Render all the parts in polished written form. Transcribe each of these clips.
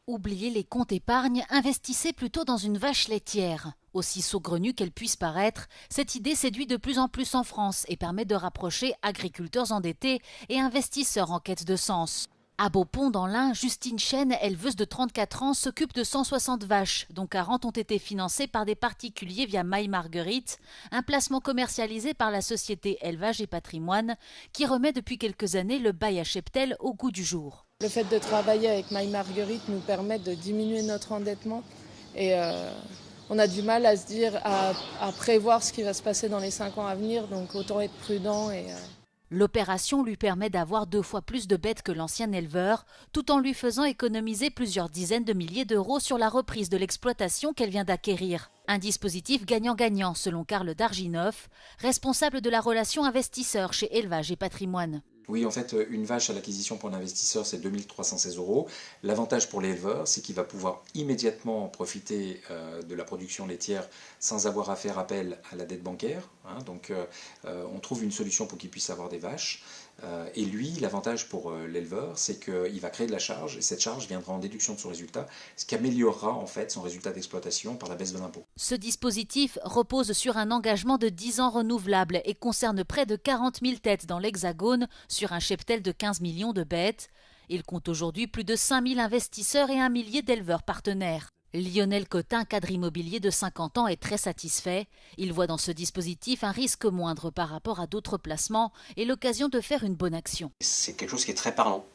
Oubliez les comptes épargne, investissez plutôt dans une vache laitière. Aussi saugrenue qu'elle puisse paraître, cette idée séduit de plus en plus en France et permet de rapprocher agriculteurs endettés et investisseurs en quête de sens. À Beaupont, dans l'Ain, Justine Chêne, éleveuse de 34 ans, s'occupe de 160 vaches, dont 40 ont été financées par des particuliers via Maille Marguerite, un placement commercialisé par la société Élevage et Patrimoine, qui remet depuis quelques années le bail à cheptel au goût du jour. Le fait de travailler avec Maille Marguerite nous permet de diminuer notre endettement et on a du mal à se dire, à prévoir ce qui va se passer dans les 5 ans à venir, donc autant être prudent. L'opération lui permet d'avoir 2 fois plus de bêtes que l'ancien éleveur, tout en lui faisant économiser plusieurs dizaines de milliers d'euros sur la reprise de l'exploitation qu'elle vient d'acquérir. Un dispositif gagnant-gagnant, selon Karl Darginoff, responsable de la relation investisseur chez Élevage et Patrimoine. Oui, en fait, une vache à l'acquisition pour l'investisseur, c'est 2 316 €. L'avantage pour l'éleveur, c'est qu'il va pouvoir immédiatement profiter de la production laitière sans avoir à faire appel à la dette bancaire. Donc, on trouve une solution pour qu'il puisse avoir des vaches. Et lui, l'avantage pour l'éleveur, c'est qu'il va créer de la charge, et cette charge viendra en déduction de son résultat, ce qui améliorera en fait son résultat d'exploitation par la baisse de l'impôt. Ce dispositif repose sur un engagement de 10 ans renouvelable et concerne près de 40 000 têtes dans l'Hexagone sur un cheptel de 15 millions de bêtes. Il compte aujourd'hui plus de 5 000 investisseurs et un millier d'éleveurs partenaires. Lionel Cotin, cadre immobilier de 50 ans, est très satisfait. Il voit dans ce dispositif un risque moindre par rapport à d'autres placements et l'occasion de faire une bonne action. C'est quelque chose qui est très parlant,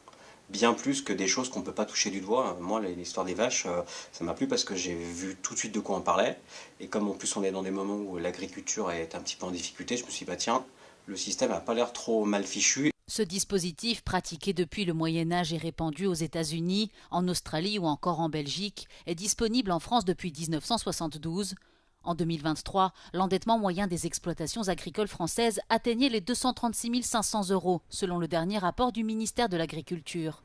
bien plus que des choses qu'on ne peut pas toucher du doigt. Moi, l'histoire des vaches, ça m'a plu parce que j'ai vu tout de suite de quoi on parlait. Et comme en plus on est dans des moments où l'agriculture est un petit peu en difficulté, je me suis dit, tiens, le système n'a pas l'air trop mal fichu. Ce dispositif, pratiqué depuis le Moyen-Âge et répandu aux États-Unis, en Australie ou encore en Belgique, est disponible en France depuis 1972. En 2023, l'endettement moyen des exploitations agricoles françaises atteignait les 236 500 €, selon le dernier rapport du ministère de l'Agriculture.